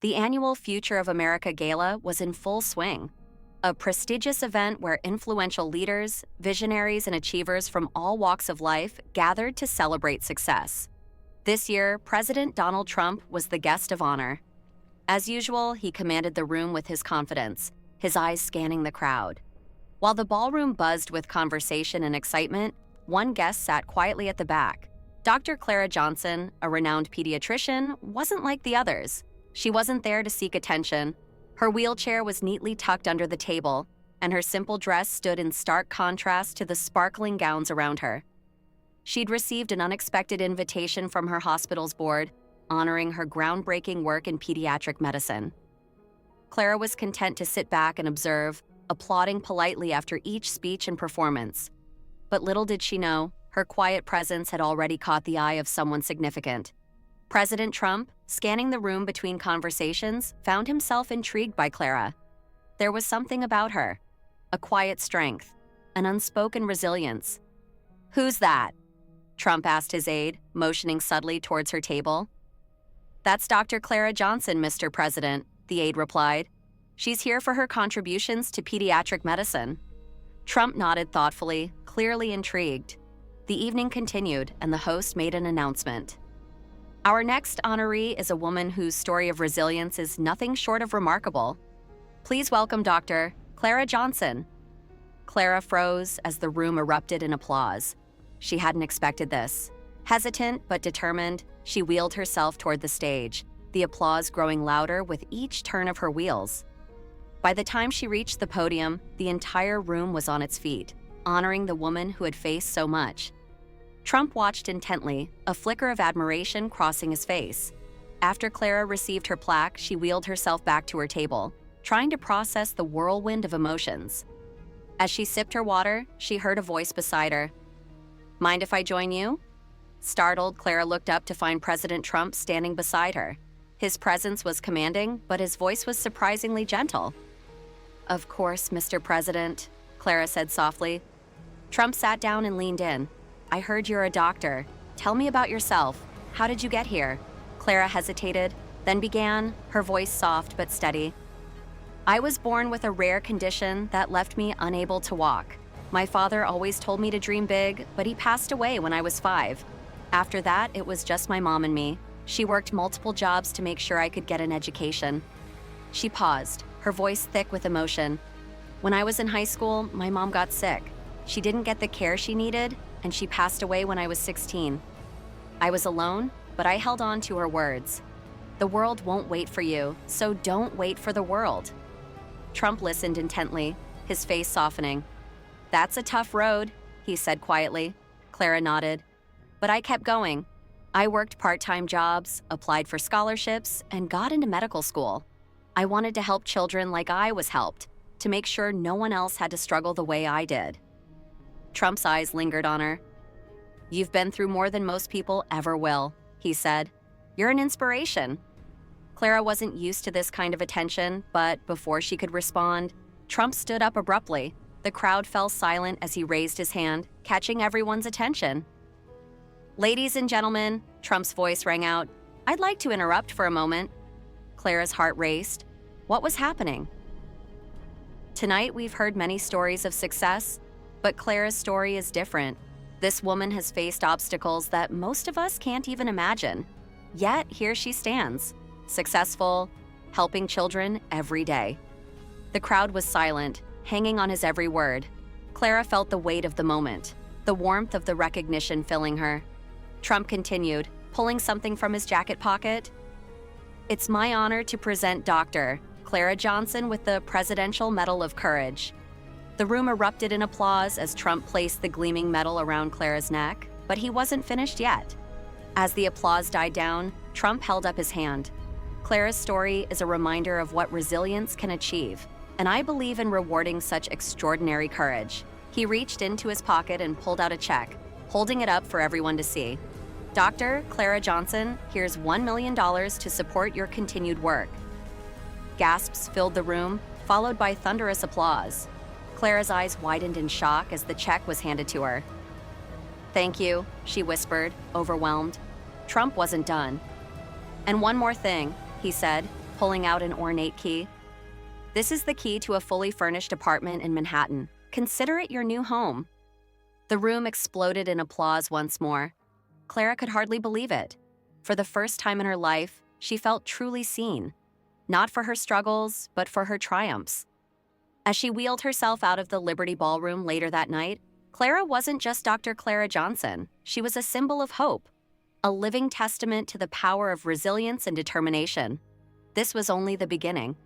The annual Future of America Gala was in full swing, a prestigious event where influential leaders, visionaries, and achievers from all walks of life gathered to celebrate success. This year, President Donald Trump was the guest of honor. As usual, he commanded the room with his confidence, his eyes scanning the crowd. While the ballroom buzzed with conversation and excitement, one guest sat quietly at the back. Dr. Clara Johnson, a renowned pediatrician, wasn't like the others. She wasn't there to seek attention. Her wheelchair was neatly tucked under the table, and her simple dress stood in stark contrast to the sparkling gowns around her. She'd received an unexpected invitation from her hospital's board, honoring her groundbreaking work in pediatric medicine. Clara was content to sit back and observe, applauding politely after each speech and performance. But little did she know, her quiet presence had already caught the eye of someone significant. President Trump, scanning the room between conversations, found himself intrigued by Clara. There was something about her, a quiet strength, an unspoken resilience. "Who's that?" Trump asked his aide, motioning subtly towards her table. "That's Dr. Clara Johnson, Mr. President," the aide replied. "She's here for her contributions to pediatric medicine." Trump nodded thoughtfully, clearly intrigued. The evening continued, and the host made an announcement. Our next honoree is a woman whose story of resilience is nothing short of remarkable. Please welcome Dr. Clara Johnson. Clara froze as the room erupted in applause. She hadn't expected this. Hesitant but determined, she wheeled herself toward the stage, the applause growing louder with each turn of her wheels. By the time she reached the podium, the entire room was on its feet, honoring the woman who had faced so much. Trump watched intently, a flicker of admiration crossing his face. After Clara received her plaque, she wheeled herself back to her table, trying to process the whirlwind of emotions. As she sipped her water, she heard a voice beside her. "Mind if I join you?" Startled, Clara looked up to find President Trump standing beside her. His presence was commanding, but his voice was surprisingly gentle. "Of course, Mr. President," Clara said softly. Trump sat down and leaned in. "I heard you're a doctor. Tell me about yourself. How did you get here?" Clara hesitated, then began, her voice soft but steady. "I was born with a rare condition that left me unable to walk. My father always told me to dream big, but he passed away when I was 5. After that, it was just my mom and me. She worked multiple jobs to make sure I could get an education." She paused, her voice thick with emotion. "When I was in high school, my mom got sick. She didn't get the care she needed, and she passed away when I was 16. I was alone, but I held on to her words. The world won't wait for you, so don't wait for the world." Trump listened intently, his face softening. "That's a tough road," he said quietly. Clara nodded. "But I kept going. I worked part-time jobs, applied for scholarships, and got into medical school. I wanted to help children like I was helped, to make sure no one else had to struggle the way I did." Trump's eyes lingered on her. "You've been through more than most people ever will," he said. "You're an inspiration." Clara wasn't used to this kind of attention, but before she could respond, Trump stood up abruptly. The crowd fell silent as he raised his hand, catching everyone's attention. "Ladies and gentlemen," Trump's voice rang out, "I'd like to interrupt for a moment." Clara's heart raced. What was happening? Tonight, we've heard many stories of success, but Clara's story is different. This woman has faced obstacles that most of us can't even imagine. Yet, here she stands, successful, helping children every day. The crowd was silent, hanging on his every word. Clara felt the weight of the moment, the warmth of the recognition filling her. Trump continued, pulling something from his jacket pocket. "It's my honor to present Dr. Clara Johnson with the Presidential Medal of Courage." The room erupted in applause as Trump placed the gleaming medal around Clara's neck, but he wasn't finished yet. As the applause died down, Trump held up his hand. Clara's story is a reminder of what resilience can achieve, and I believe in rewarding such extraordinary courage. He reached into his pocket and pulled out a check, holding it up for everyone to see. "Dr. Clara Johnson, here's $1 million to support your continued work." Gasps filled the room, followed by thunderous applause. Clara's eyes widened in shock as the check was handed to her. "Thank you," she whispered, overwhelmed. Trump wasn't done. "And one more thing," he said, pulling out an ornate key. "This is the key to a fully furnished apartment in Manhattan. Consider it your new home." The room exploded in applause once more. Clara could hardly believe it. For the first time in her life, she felt truly seen. Not for her struggles, but for her triumphs. As she wheeled herself out of the Liberty Ballroom later that night, Clara wasn't just Dr. Clara Johnson. She was a symbol of hope, a living testament to the power of resilience and determination. This was only the beginning.